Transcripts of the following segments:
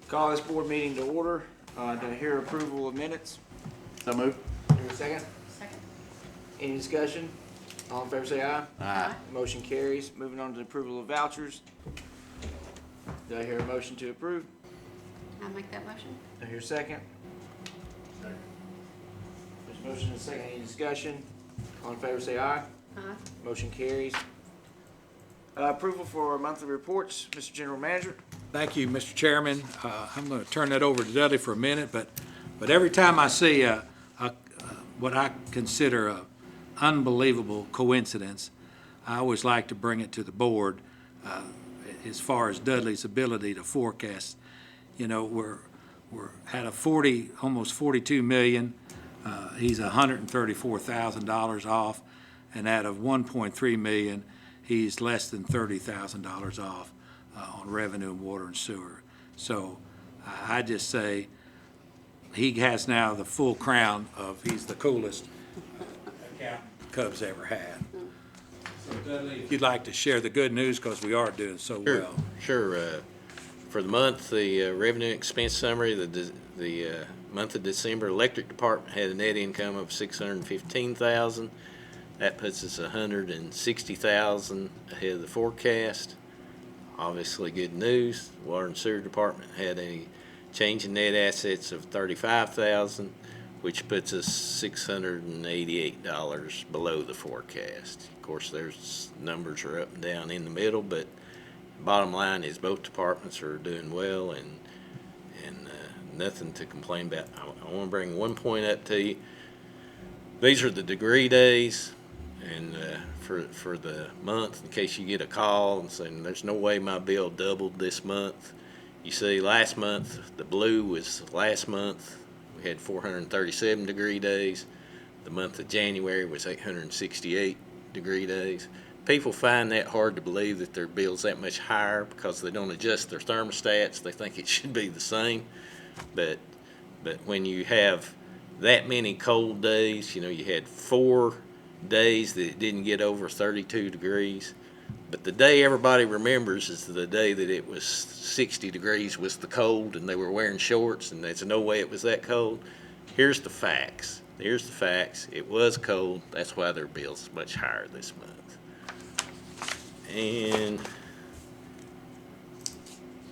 Call this board meeting to order. Do I hear approval of minutes? So moved. Hear a second? Second. Any discussion? All in favor say aye. Aye. Motion carries. Moving on to the approval of vouchers. Do I hear a motion to approve? I'll make that motion. Do I hear a second? Second. There's a motion and a second. Any discussion? All in favor say aye. Aye. Motion carries. Approval for monthly reports. Mr. General Manager. Thank you, Mr. Chairman. I'm going to turn that over to Dudley for a minute, but every time I see what I consider a unbelievable coincidence, I always like to bring it to the board as far as Dudley's ability to forecast. You know, we're at a almost 42 million. He's $134,000 off, and out of 1.3 million, he's less than $30,000 off on revenue and water and sewer. So I just say he has now the full crown of he's the coolest accountant Cubs ever had. So Dudley, if you'd like to share the good news, because we are doing so well. Sure. For the month, the revenue expense summary, the month of December, electric department had a net income of $615,000. That puts us $160,000 ahead of the forecast. Obviously good news. Water and sewer department had a change in net assets of $35,000, which puts us $688 below the forecast. Of course, there's numbers are up and down in the middle, but bottom line is both departments are doing well and nothing to complain about. I want to bring one point up to you. These are the degree days, and for the month, in case you get a call and saying there's no way my bill doubled this month. You see, last month, the blue was last month. We had 437 degree days. The month of January was 868 degree days. People find that hard to believe that their bill's that much higher because they don't adjust their thermostats. They think it should be the same. But when you have that many cold days, you know, you had 4 days that it didn't get over 32 degrees. But the day everybody remembers is the day that it was 60 degrees was the cold and they were wearing shorts and there's no way it was that cold. Here's the facts. It was cold. That's why their bill's much higher this month. And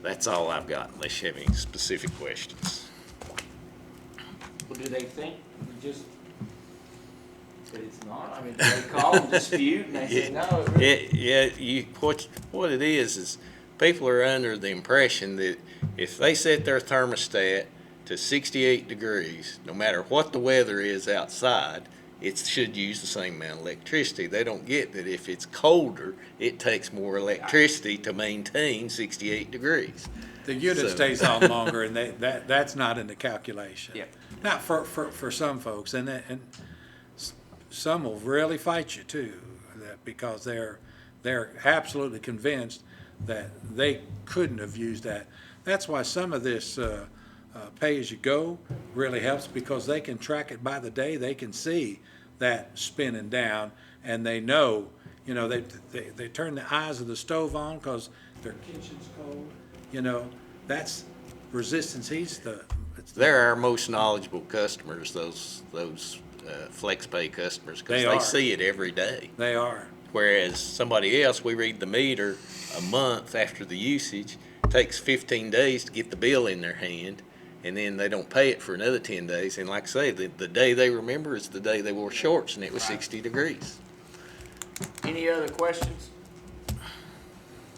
that's all I've got unless you have any specific questions. Well, do they think we just, that it's not? I mean, do they call and dispute and they say, no, it really. What it is people are under the impression that if they set their thermostat to 68 degrees, no matter what the weather is outside, it should use the same amount of electricity. They don't get that if it's colder, it takes more electricity to maintain 68 will The unit stays on longer, and that's not in the calculation. Yeah. Now, for some folks, and some will really fight you too, because they're absolutely convinced that they couldn't have used that. That's why some of this pay-as-you-go really helps, because they can track it by the day. They can see that spinning down, and they know, you know, they turn the eyes of the stove on because their kitchen's cold. You know, that's resistance heat's They're our most knowledgeable customers, those FlexPay customers, because They they are. see it every day. They are. Whereas somebody else, we read the meter a month after the usage, takes 15 days to get the bill in their hand, and then they don't pay it for another 10 days. And like I say, the day they remember is the day they wore shorts and it was 60 degrees. Any other questions?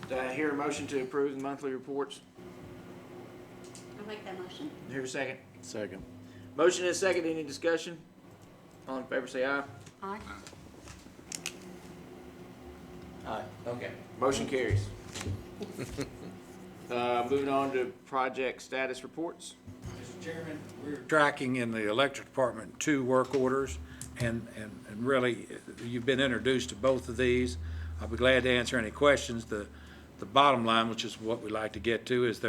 Do I hear a motion to approve the monthly reports? I'll make that motion. Hear a second? Second. Motion and a second. Any discussion? All in favor say aye. Aye. Aye. Okay. Motion carries. Moving on to project status reports. Mr. Chairman, we're tracking in the electric department 2 work orders, and really, you've been introduced to both of these. I'll be glad to answer any questions. The bottom line, which is what we like to get to, is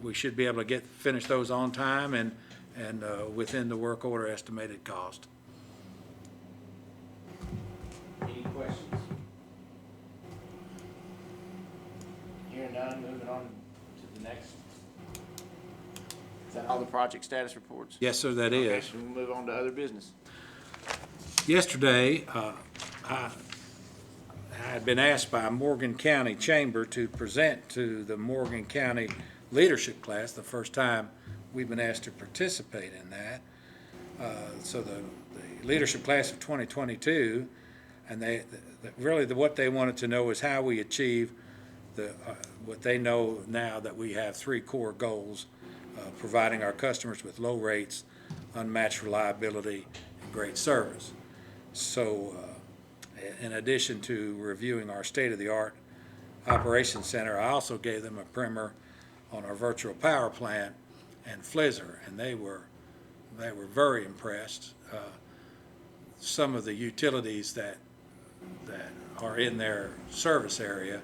we should be able to finish those on time and within the work order estimated cost. Any questions? Hearing none, moving on to the next Is that all the project status reports? Yes, sir, that Okay, is. so we'll move on to other business. Yesterday, I had been asked by Morgan County Chamber to present to the Morgan County Leadership Class, the first time we've been asked to participate in that. So the Leadership Class of 2022, and what they wanted to know is how we achieve what they know now that we have three core goals, providing our customers with low rates, unmatched reliability, and great service. So, in addition to reviewing our state-of-the-art operations center, I also gave them a primer on our virtual power plant and Flizzer, and they were very impressed. Some of the utilities that are in their service area,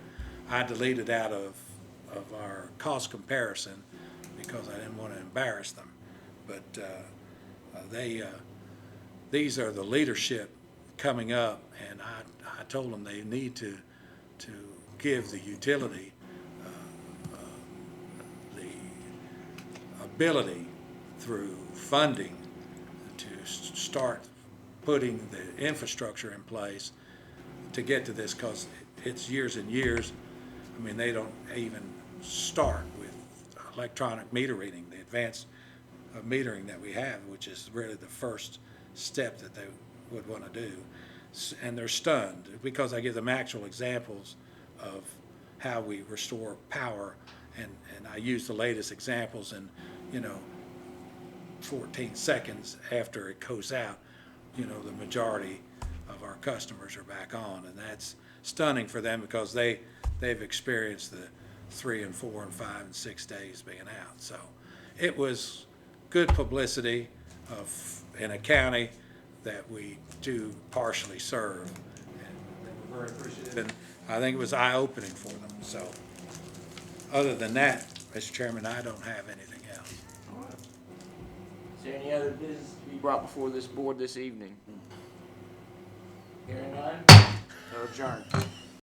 I deleted out of our cost comparison because I didn't want to embarrass them. But these are the leadership coming up, and I told them they need to give the utility the ability through funding to start putting the infrastructure in place to get to this, because it's years and years. I mean, they don't even start with electronic meter reading, the advanced metering that we have, which is really the first step that they would want to do. And they're stunned because I give them actual examples of how we restore power, and I use the latest examples, and 14 seconds after it goes out, the majority of our customers are back on, and that's stunning for them because they've experienced the 3 and 4 and 5 and 6 days being out. So it was good publicity in a county that we do partially serve, and they were very appreciative, and I think it was eye-opening for them. So other than that, Mr. Chairman, I don't have anything else. All right. Is there any other business to be brought before this board this evening? Hearing none, so adjourned.